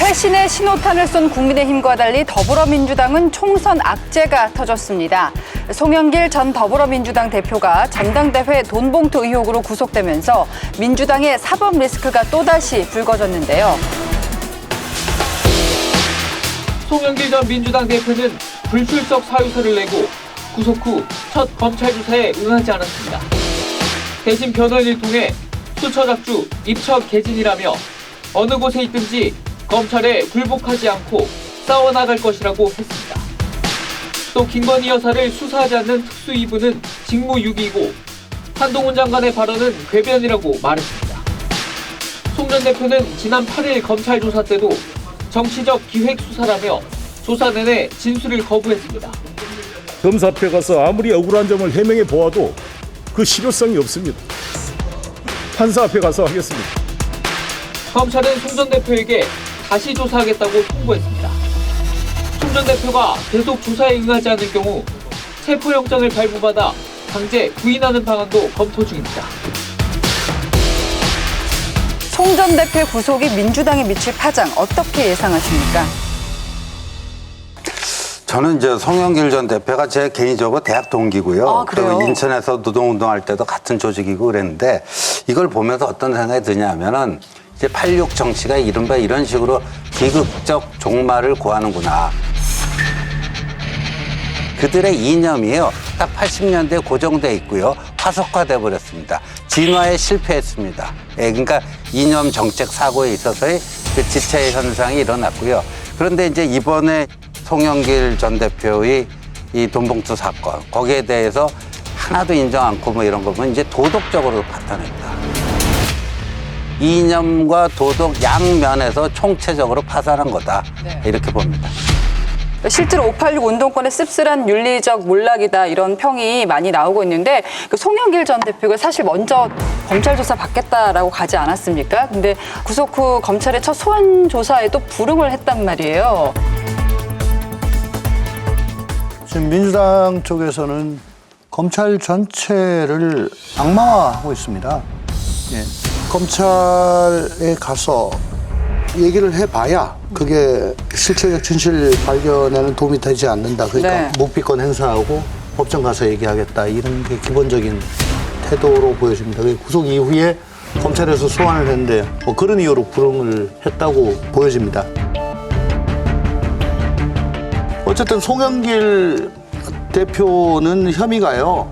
최신의 신호탄을 쏜 국민의힘과 달리 더불어민주당은 총선 악재가 터졌습니다. 송영길 전 더불어민주당 대표가 전당대회 돈봉투 의혹으로 구속되면서 민주당의 사법 리스크가 또다시 불거졌는데요. 송영길 전 민주당 대표는 불출석 사유서를 내고 구속 후 첫 검찰 조사에 응하지 않았습니다. 대신 변호인을 통해 수처작주 입척 개진이라며 어느 곳에 있든지 검찰에 굴복하지 않고 싸워나갈 것이라고 했습니다. 또 김건희 여사를 수사하지 않는 특수위부는 직무유기이고 한동훈 장관의 발언은 궤변이라고 말했습니다. 송 전 대표는 지난 8일 검찰 조사 때도 정치적 기획 수사라며 조사 내내 진술을 거부했습니다. 검사 앞에 가서 아무리 억울한 점을 해명해 보아도 그 실효성이 없습니다. 판사 앞에 가서 하겠습니다. 검찰은 송 전 대표에게 다시 조사하겠다고 통보했습니다. 송 전 대표가 계속 조사에 응하지 않을 경우 체포영장을 발부받아 강제 구인하는 방안도 검토 중입니다. 송 전 대표의 구속이 민주당에 미칠 파장 어떻게 예상하십니까? 저는 이제 송영길 전 대표가 제 개인적으로 대학 동기고요. 아, 그래요? 그리고 인천에서 노동운동할 때도 같은 조직이고 그랬는데 이걸 보면서 어떤 생각이 드냐면은 이제 86 정치가 이른바 이런 식으로 비극적 종말을 고하는구나. 그들의 이념이요. 딱 80년대에 고정돼 있고요. 화석화돼 버렸습니다. 진화에 실패했습니다. 그러니까 이념 정책 사고에 있어서의 그 지체 현상이 일어났고요. 그런데 이제 이번에 송영길 전 대표의 이 돈봉투 사건, 거기에 대해서 하나도 인정 않고 뭐 이런 거 보면 이제 도덕적으로 파탄했다. 이념과 도덕 양면에서 총체적으로 파산한 거다. 네. 이렇게 봅니다. 실제로 586 운동권의 씁쓸한 윤리적 몰락이다 이런 평이 많이 나오고 있는데 그 송영길 전 대표가 사실 먼저 검찰 조사 받겠다라고 가지 않았습니까? 근데 구속 후 검찰의 첫 소환 조사에도 불응을 했단 말이에요. 지금 민주당 쪽에서는 검찰 전체를 악마화하고 있습니다. 예. 검찰에 가서 얘기를 해봐야 그게 실체적 진실 발견에는 도움이 되지 않는다. 그러니까 네. 묵비권 행사하고 법정 가서 얘기하겠다. 이런 게 기본적인 태도로 보여집니다. 구속 이후에 검찰에서 소환을 했는데 뭐 그런 이유로 불응을 했다고 보여집니다. 어쨌든 송영길 대표는 혐의가요.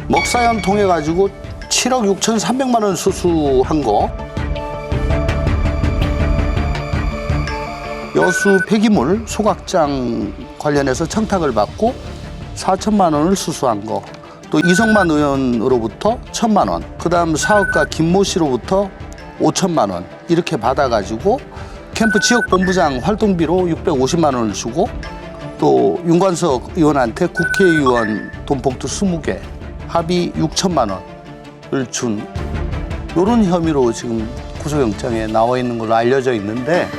먹사연 통해 가지고 7억 6,300만 원 수수한 거, 여수 폐기물 소각장 관련해서 청탁을 받고 4천만 원을 수수한 거, 또 이성만 의원으로부터 1,000만 원, 그다음 사업가 김모 씨로부터 5천만 원 이렇게 받아가지고 캠프 지역본부장 활동비로 650만 원을 주고 또 윤관석 의원한테 국회의원 돈봉투 20개 합의 6천만 원을 준 이런 혐의로 지금 구속영장에 나와 있는 걸로 알려져 있는데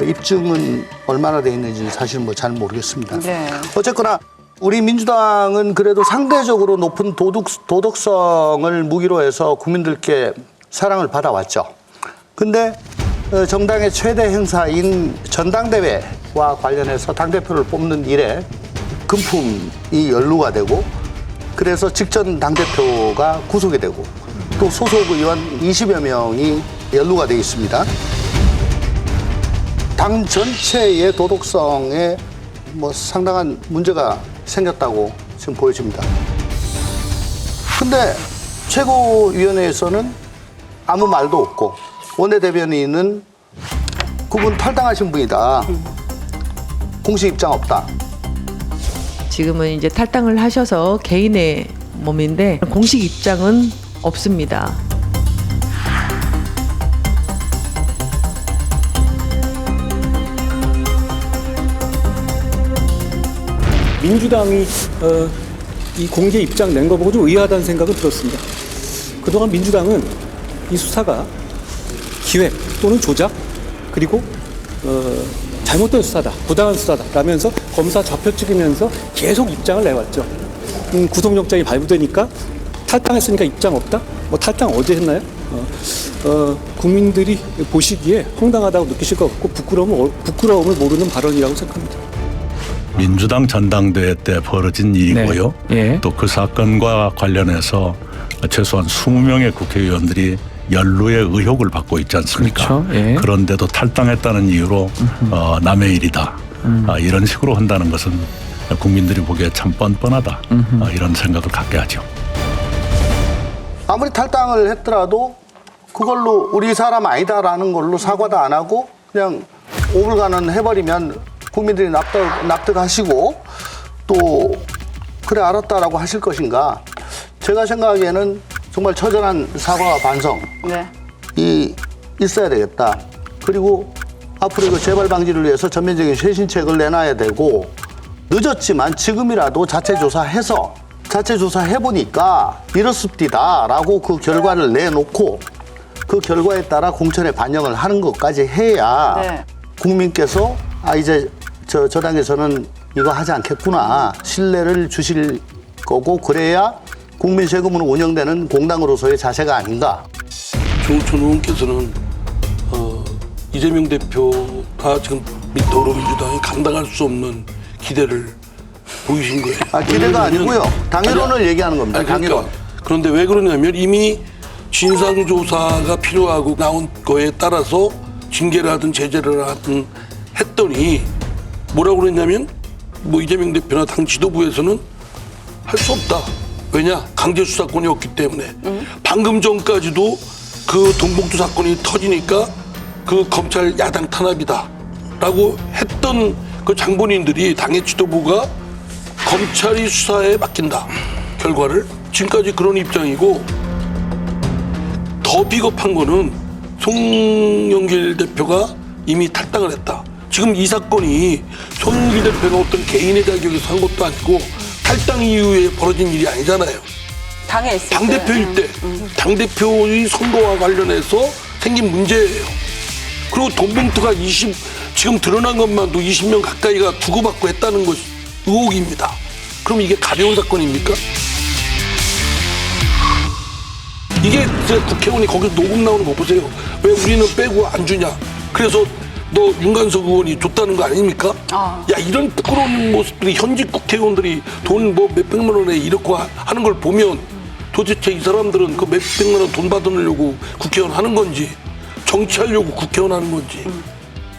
입증은 얼마나 돼 있는지 사실 뭐 잘 모르겠습니다. 네. 어쨌거나 우리 민주당은 그래도 상대적으로 높은 도덕성을 무기로 해서 국민들께 사랑을 받아왔죠. 근데 정당의 최대 행사인 전당대회와 관련해서 당대표를 뽑는 일에 금품이 연루가 되고 그래서 직전 당대표가 구속이 되고 또 소속 의원 20여 명이 연루가 되어 있습니다. 당 전체의 도덕성에 뭐 상당한 문제가 생겼다고 지금 보여집니다. 근데 최고위원회에서는 아무 말도 없고 원내대변인은 그분 탈당하신 분이다. 공식 입장 없다. 지금은 이제 탈당을 하셔서 개인의 몸인데 공식 입장은 없습니다. 민주당이 이 공개 입장 낸 거 보고 좀 의아하다는 생각은 들었습니다. 그동안 민주당은 이 수사가 기획 또는 조작 그리고 잘못된 수사다, 부당한 수사다 라면서 검사 좌표 찍으면서 계속 입장을 내왔죠. 구속영장이 발부되니까 탈당했으니까 입장 없다? 뭐 탈당 어제 했나요? 국민들이 보시기에 황당하다고 느끼실 것 같고 부끄러움을 모르는 발언이라고 생각합니다. 민주당 전당대회 때 벌어진 일이고요. 네. 예. 또 그 사건과 관련해서 최소한 20명의 국회의원들이 연루의 의혹을 받고 있지 않습니까? 그렇죠. 예. 그런데도 탈당했다는 이유로 남의 일이다. 이런 식으로 한다는 것은 국민들이 보기에 참 뻔뻔하다. 이런 생각을 갖게 하죠. 아무리 탈당을 했더라도 그걸로 우리 사람 아니다라는 걸로 사과도 안 하고 그냥 오물가는 해버리면 국민들이 납득하시고 또 그래 알았다라고 하실 것인가. 제가 생각하기에는 정말 처절한 사과와 반성이 네. 있어야 되겠다. 그리고 앞으로 이거 재발 방지를 위해서 전면적인 쇄신책을 내놔야 되고 늦었지만 지금이라도 자체조사해서 자체조사해보니까 이렇습니다라고 그 결과를 내놓고 그 결과에 따라 공천에 반영을 하는 것까지 해야 네. 국민께서 이제 저 당에서는 이거 하지 않겠구나 신뢰를 주실 거고 그래야 국민 세금으로 운영되는 공당으로서의 자세가 아닌가. 조우천 의원께서는 이재명 대표가 지금 더불어민주당이 감당할 수 없는 기대를 보이신 거예요. 기대가 아니고요. 당일론을 얘기하는 겁니다. 당일론. 그런데 왜 그러냐면 이미 진상조사가 필요하고 나온 거에 따라서 징계를 하든 제재를 하든 했더니 뭐라고 그랬냐면 이재명 대표나 당 지도부에서는 할 수 없다. 왜냐? 강제 수사권이 없기 때문에. 방금 전까지도 그 돈봉투 사건이 터지니까 그 검찰 야당 탄압이다라고 했던 그 장본인들이 당의 지도부가 검찰이 수사에 맡긴다. 결과를 지금까지 그런 입장이고 더 비겁한 거는 송영길 대표가 이미 탈당을 했다. 지금 이 사건이 송영길 대표가 어떤 개인의 자격에서 한 것도 아니고 탈당 이후에 벌어진 일이 아니잖아요. 당에 있을 당대표일 때 당대표의 선거와 관련해서 생긴 문제예요. 그리고 돈봉투가 지금 드러난 것만도 20명 가까이가 주고받고 했다는 것이 의혹입니다. 그럼 이게 가벼운 사건입니까? 이게 국회의원이 거기서 녹음 나오는 거 보세요. 왜 우리는 빼고 안 주냐. 그래서 너 윤관석 의원이 줬다는 거 아닙니까? 야, 이런 부끄러운 모습들이 현직 국회의원들이 돈 몇백만 원에 이렇게 하는 걸 보면 도대체 이 사람들은 그 몇백만 원 돈 받으려고 국회의원 하는 건지 정치하려고 국회의원 하는 건지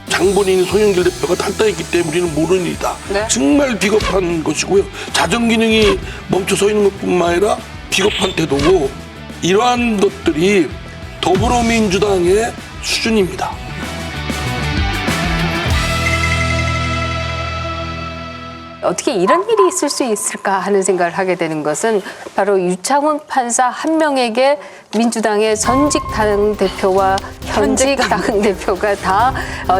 장본인 송영길 대표가 탈당했기 때문에 우리는 모르는 일이다. 네. 정말 비겁한 것이고요. 자정기능이 멈춰 서 있는 것뿐만 아니라 비겁한 태도고 이러한 것들이 더불어민주당의 수준입니다. 어떻게 이런 일이 있을 수 있을까 하는 생각을 하게 되는 것은 바로 유창훈 판사 한 명에게 민주당의 전직 당대표와 현직 당대표가 다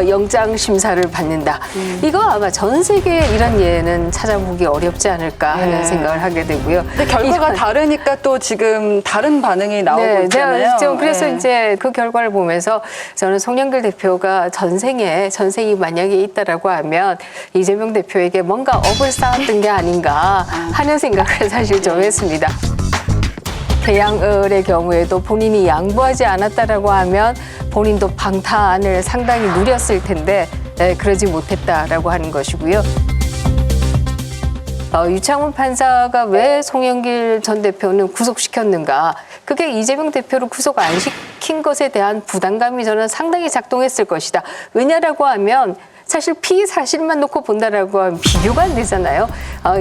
영장 심사를 받는다. 이거 아마 전 세계에 이런 예는 찾아보기 어렵지 않을까 하는 생각을 하게 되고요. 근데 결과가 다르니까 또 지금 다른 반응이 나오고 있잖아요. 그래서 네. 이제 그 결과를 보면서 저는 송영길 대표가 전생이 만약에 있다라고 하면 이재명 대표에게 뭔가 업을 쌓았던 게 아닌가 하는 생각을 사실 좀 했습니다. 태양을의 경우에도 본인이 양보하지 않았다라고 하면 본인도 방탄을 상당히 누렸을 텐데 그러지 못했다라고 하는 것이고요. 유창훈 판사가 왜 송영길 전 대표는 구속시켰는가? 그게 이재명 대표를 구속 안 시킨 것에 대한 부담감이 저는 상당히 작동했을 것이다. 왜냐라고 하면 사실 피의 사실만 놓고 본다라고 하면 비교가 안 되잖아요.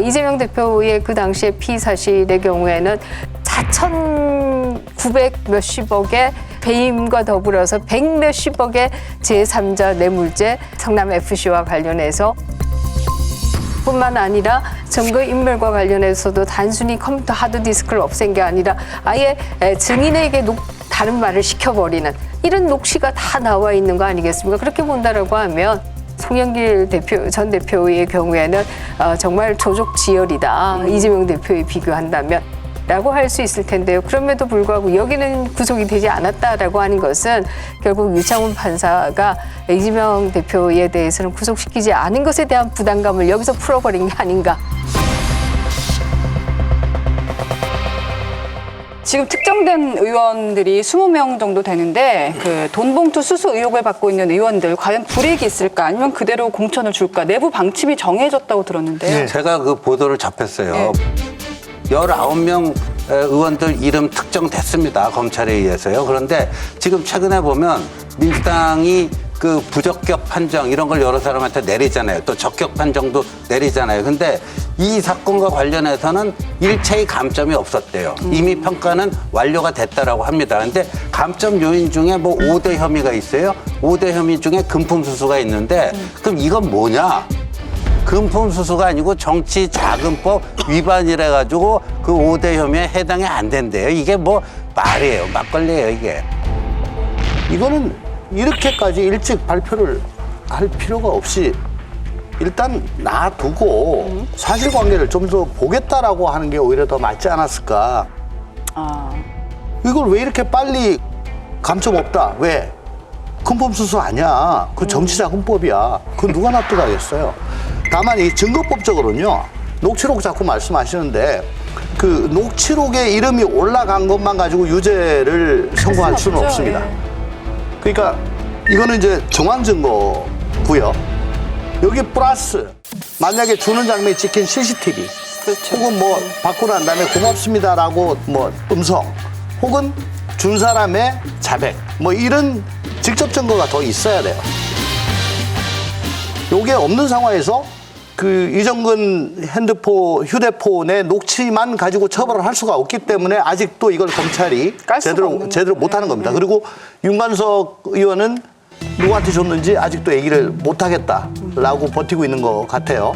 이재명 대표의 그 당시에 피의 사실의 경우에는 4,900 몇십억의 배임과 더불어서 100 몇십억의 제3자 뇌물죄 성남FC와 관련해서 뿐만 아니라 증거인멸과 관련해서도 단순히 컴퓨터 하드디스크를 없앤 게 아니라 아예 증인에게 다른 말을 시켜버리는 이런 녹취가 다 나와 있는 거 아니겠습니까? 그렇게 본다라고 하면 송영길 전 대표의 경우에는 정말 조족지혈이다. 이재명 대표에 비교한다면 라고 할 수 있을 텐데요. 그럼에도 불구하고 여기는 구속이 되지 않았다라고 하는 것은 결국 유창훈 판사가 이재명 대표에 대해서는 구속시키지 않은 것에 대한 부담감을 여기서 풀어버린 게 아닌가. 지금 특정된 의원들이 20명 정도 되는데 그 돈봉투 수수 의혹을 받고 있는 의원들 과연 불이익이 있을까 아니면 그대로 공천을 줄까 내부 방침이 정해졌다고 들었는데요. 제가 그 보도를 접했어요. 네. 19명 의원들 이름 특정됐습니다. 검찰에 의해서요. 그런데 지금 최근에 보면 민주당이 그 부적격 판정 이런 걸 여러 사람한테 내리잖아요. 또 적격 판정도 내리잖아요. 근데 이 사건과 관련해서는 일체의 감점이 없었대요. 이미 평가는 완료가 됐다라고 합니다. 근데 감점 요인 중에 뭐 5대 혐의가 있어요. 5대 혐의 중에 금품 수수가 있는데 그럼 이건 뭐냐? 금품 수수가 아니고 정치자금법 위반이라 가지고 그 5대 혐의에 해당이 안 된대요. 이게 뭐 말이에요. 막걸리예요, 이게. 이거는 이렇게까지 일찍 발표를 할 필요가 없이 일단 놔두고 사실관계를 좀 더 보겠다라고 하는 게 오히려 더 맞지 않았을까. 이걸 왜 이렇게 빨리 감점 없다? 왜? 금품 수수 아니야. 그 정치자금법이야. 그건 누가 납득하겠어요. 다만 이 증거법적으로는요. 녹취록 자꾸 말씀하시는데 그 녹취록에 이름이 올라간 것만 가지고 유죄를 선고할 수는 없습니다. 그러니까 이거는 이제 정황 증거고요. 여기 플러스 만약에 주는 장면이 찍힌 CCTV 혹은 뭐 받고 난 다음에 고맙습니다라고 뭐 음성 혹은 준 사람의 자백 뭐 이런 직접 증거가 더 있어야 돼요. 요게 없는 상황에서 그 이정근 휴대폰의 녹취만 가지고 처벌을 할 수가 없기 때문에 아직도 이걸 검찰이 제대로 못하는 겁니다. 그리고 윤관석 의원은 누구한테 줬는지 아직도 얘기를 못하겠다라고 버티고 있는 것 같아요.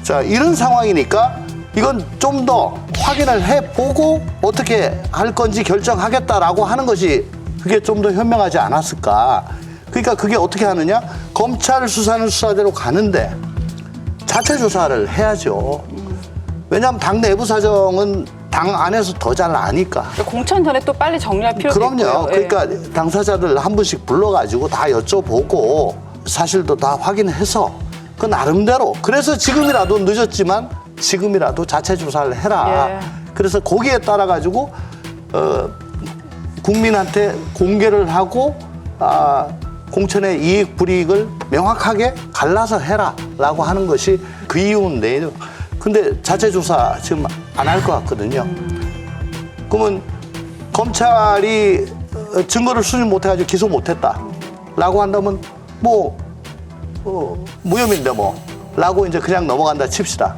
자, 이런 상황이니까 이건 좀 더 확인을 해보고 어떻게 할 건지 결정하겠다라고 하는 것이 그게 좀 더 현명하지 않았을까. 그러니까 그게 어떻게 하느냐? 검찰 수사는 수사대로 가는데 자체 조사를 해야죠. 왜냐하면 당 내부 사정은 당 안에서 더 잘 아니까. 공천 전에 또 빨리 정리할 필요도 그럼요. 있고요. 그러니까 당사자들 한 분씩 불러가지고 다 여쭤보고 사실도 다 확인해서 그 나름대로 그래서 지금이라도 늦었지만 지금이라도 자체 조사를 해라. 그래서 거기에 따라 가지고 국민한테 공개를 하고 공천의 이익 불이익을 명확하게 갈라서 해라라고 하는 것이 그 이유인데 근데 자체 조사 지금 안 할 것 같거든요. 그러면 검찰이 증거를 수집 못해가지고 기소 못했다라고 한다면 뭐 무혐의인데 뭐라고 이제 그냥 넘어간다 칩시다.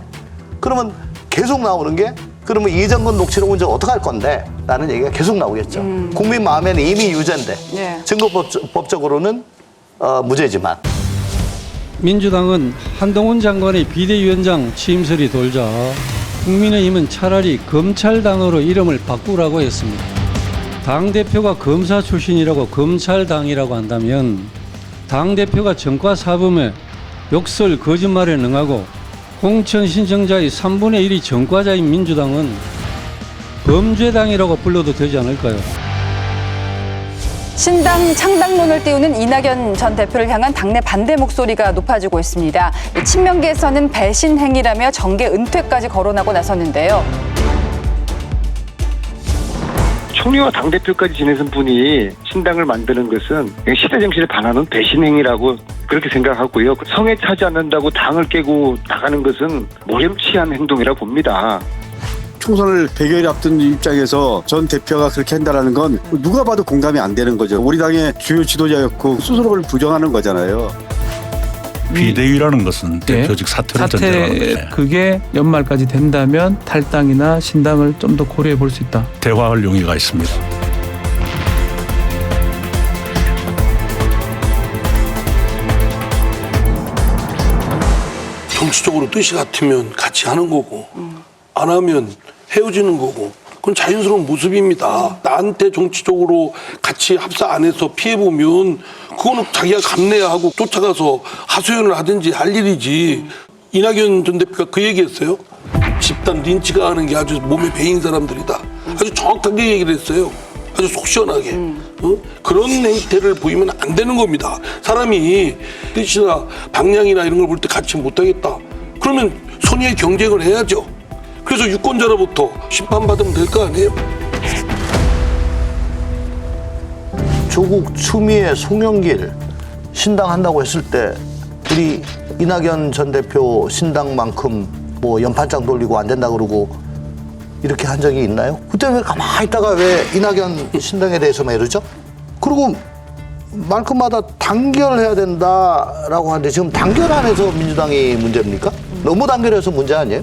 그러면 계속 나오는 게 그러면 이정근 녹취록은 이제 어떻게 할 건데? 라는 얘기가 계속 나오겠죠. 국민 마음에는 이미 유죄인데 증거법적으로는 무죄지만. 민주당은 한동훈 장관의 비대위원장 취임설이 돌자 국민의힘은 차라리 검찰당으로 이름을 바꾸라고 했습니다. 당대표가 검사 출신이라고 검찰당이라고 한다면 당대표가 정과 사범에 욕설 거짓말에 능하고 공천 신청자의 3분의 1이 전과자인 민주당은 범죄당이라고 불러도 되지 않을까요? 신당 창당론을 띄우는 이낙연 전 대표를 향한 당내 반대 목소리가 높아지고 있습니다. 친명계에서는 배신 행위라며 정계 은퇴까지 거론하고 나섰는데요. 총리와 당대표까지 지내신 분이 신당을 만드는 것은 시대 정신에 반하는 배신 행위라고 그렇게 생각하고요. 성에 차지 않는다고 당을 깨고 나가는 것은 모렴치한 행동이라고 봅니다. 총선을 100여일 앞둔 입장에서 전 대표가 그렇게 한다는 건 누가 봐도 공감이 안 되는 거죠. 우리 당의 주요 지도자였고 스스로를 부정하는 거잖아요. 비대위라는 것은 대표직 사퇴를 전제로 하는 거예요. 그게 연말까지 된다면 탈당이나 신당을 좀 더 고려해 볼 수 있다. 대화할 용의가 있습니다. 정치적으로 뜻이 같으면 같이 하는 거고 안 하면 헤어지는 거고 그건 자연스러운 모습입니다. 나한테 정치적으로 같이 합사 안 해서 피해보면 그거는 자기가 감내야 하고 쫓아가서 하소연을 하든지 할 일이지. 이낙연 전 대표가 그 얘기했어요. 집단 린치가 하는 게 아주 몸에 배인 사람들이다. 아주 정확하게 얘기를 했어요. 아주 속 시원하게. 그런 행태를 보이면 안 되는 겁니다. 사람이 뜻이나 방향이나 이런 걸 볼 때 같이 못하겠다. 그러면 선의의 경쟁을 해야죠. 그래서 유권자로부터 심판받으면 될 거 아니에요? 조국, 추미애, 송영길 신당 한다고 했을 때 우리 이낙연 전 대표 신당만큼 뭐 연판장 돌리고 안 된다 그러고 이렇게 한 적이 있나요? 그때 왜 가만히 있다가 왜 이낙연 신당에 대해서만 이러죠? 그리고 말끝마다 단결해야 된다라고 하는데 지금 단결 안 해서 민주당이 문제입니까? 너무 단결해서 문제 아니에요?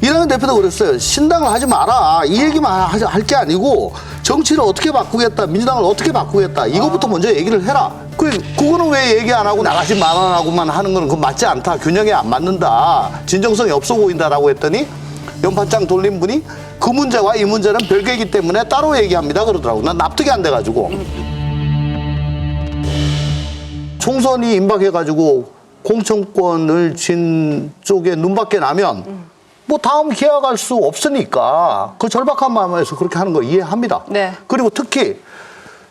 이낙연 대표도 그랬어요. 신당을 하지 마라. 이 얘기만 할 게 아니고 정치를 어떻게 바꾸겠다, 민주당을 어떻게 바꾸겠다. 이거부터 먼저 얘기를 해라. 그거는 왜 얘기 안 하고 나가지 말아라고만 하는 건 그건 맞지 않다. 균형이 안 맞는다. 진정성이 없어 보인다라고 했더니 연판장 돌린 분이 그 문제와 이 문제는 별개이기 때문에 따로 얘기합니다 그러더라고. 난 납득이 안 돼가지고. 총선이 임박해가지고 공천권을 진 쪽에 눈밖에 나면 뭐 다음 기약할 수 없으니까 그 절박한 마음에서 그렇게 하는 거 이해합니다. 네. 그리고 특히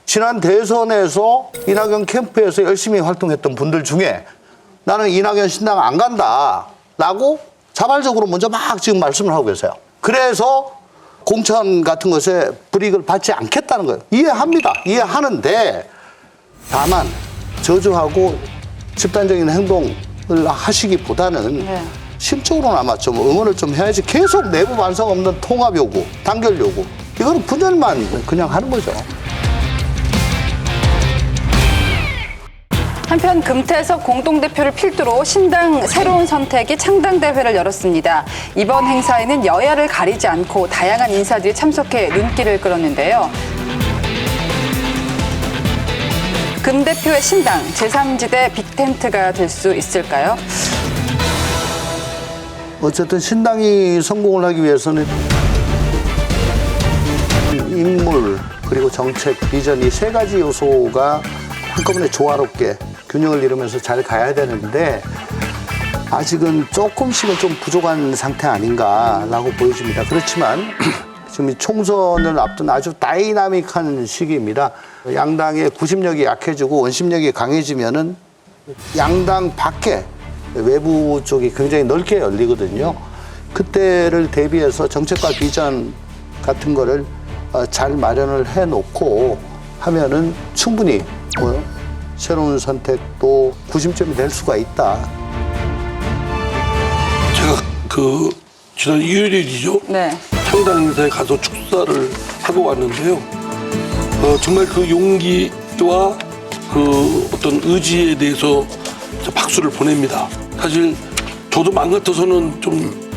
지난 대선에서 이낙연 캠프에서 열심히 활동했던 분들 중에 나는 이낙연 신당 안 간다라고 자발적으로 먼저 막 지금 말씀을 하고 계세요. 그래서 공천 같은 것에 불이익을 받지 않겠다는 거예요. 이해합니다. 이해하는데 다만 저주하고 집단적인 행동을 하시기보다는 심적으로나마 좀 응원을 좀 해야지 계속 내부 반성 없는 통합 요구, 단결 요구 이거는 분열만 그냥 하는 거죠. 한편 금태섭 공동대표를 필두로 신당 새로운 선택이 창당대회를 열었습니다. 이번 행사에는 여야를 가리지 않고 다양한 인사들이 참석해 눈길을 끌었는데요. 금 대표의 신당 제3지대 빅텐트가 될 수 있을까요? 어쨌든 신당이 성공을 하기 위해서는 인물 그리고 정책, 비전 이 세 가지 요소가 한꺼번에 조화롭게 균형을 이루면서 잘 가야 되는데 아직은 조금씩은 좀 부족한 상태 아닌가라고 보여집니다. 그렇지만 지금 이 총선을 앞둔 아주 다이나믹한 시기입니다. 양당의 구심력이 약해지고 원심력이 강해지면은 양당 밖에 외부 쪽이 굉장히 넓게 열리거든요. 그때를 대비해서 정책과 비전 같은 거를 잘 마련을 해놓고 하면은 충분히 새로운 선택도 구심점이 될 수가 있다. 제가 지난 일요일이죠. 네. 창당 인사에 가서 축사를 하고 왔는데요. 정말 그 용기와 그 어떤 의지에 대해서 박수를 보냅니다. 사실 저도 마음 같아서는 좀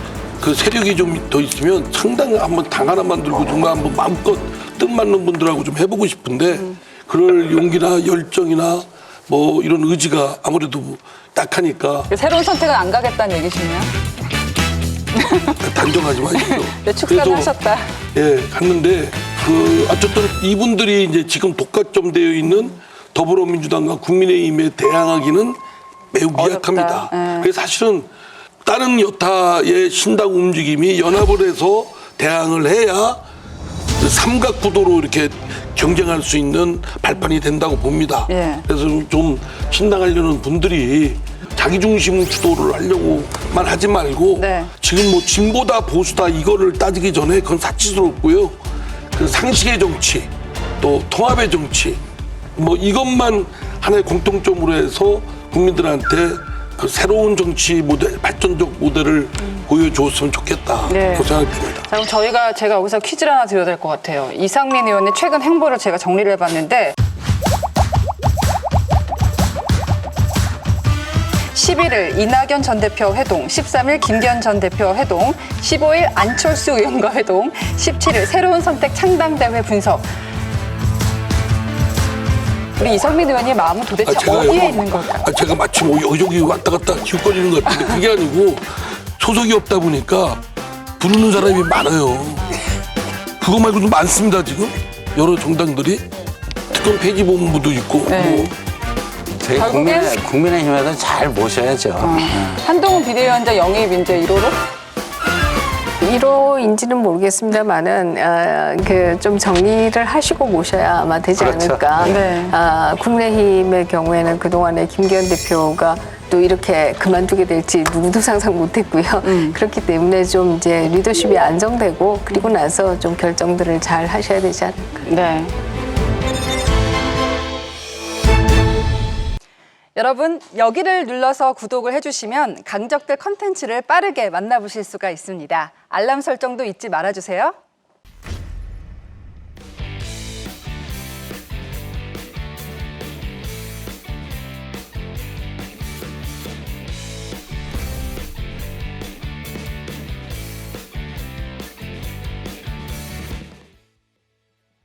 그 세력이 좀 더 있으면 창당 한번 당 하나 만들고 정말 한번 마음껏 뜻맞는 분들하고 좀 해보고 싶은데 그럴 용기나 열정이나 뭐 이런 의지가 아무래도 약하니까 새로운 선택은 안 가겠다는 얘기시네요. 단정하지 마시죠. 네, 축사를 하셨다. 예, 갔는데 어쨌든 이분들이 이제 지금 독과점되어 있는 더불어민주당과 국민의힘에 대항하기는 매우 미약합니다. 그래서 사실은 다른 여타의 신당 움직임이 연합을 해서 대항을 해야 삼각구도로 이렇게 경쟁할 수 있는 발판이 된다고 봅니다. 그래서 좀 신당하려는 분들이 자기중심 주도를 하려고만 하지 말고 지금 뭐 진보다 보수다 이거를 따지기 전에 그건 사치스럽고요. 그 상식의 정치, 또 통합의 정치, 뭐 이것만 하나의 공통점으로 해서 국민들한테 그 새로운 정치 모델, 발전적 모델을 보여줬으면 좋겠다. 그렇게 생각됩니다. 자, 그럼 제가 여기서 퀴즈를 하나 드려야 될 것 같아요. 이상민 의원의 최근 행보를 제가 정리를 해봤는데 11일 이낙연 전 대표 회동, 13일 김기현 전 대표 회동, 15일 안철수 의원과 회동, 17일 새로운 선택 창당대회 분석. 우리 이상민 의원의 마음은 도대체 어디에 있는 걸까요? 제가 마침 여기 왔다 갔다 기웃거리는 것 같은데 그게 아니고 소속이 없다 보니까 부르는 사람이 많아요. 그거 말고도 많습니다 지금 여러 정당들이 특검 폐지본부도 있고 뭐. 저희 국민의힘에서 잘 모셔야죠. 한동훈 비대위원장 영입 이제 1호로? 1호인지는 모르겠습니다만은 좀 정리를 하시고 모셔야 아마 되지 않을까. 국민의힘의 경우에는 그동안에 김기현 대표가 또 이렇게 그만두게 될지 누구도 상상 못했고요. 그렇기 때문에 좀 이제 리더십이 안정되고 그리고 나서 좀 결정들을 잘 하셔야 되지 않을까. 여러분, 여기를 눌러서 구독을 해주시면 강적들 컨텐츠를 빠르게 만나보실 수가 있습니다. 알람 설정도 잊지 말아주세요.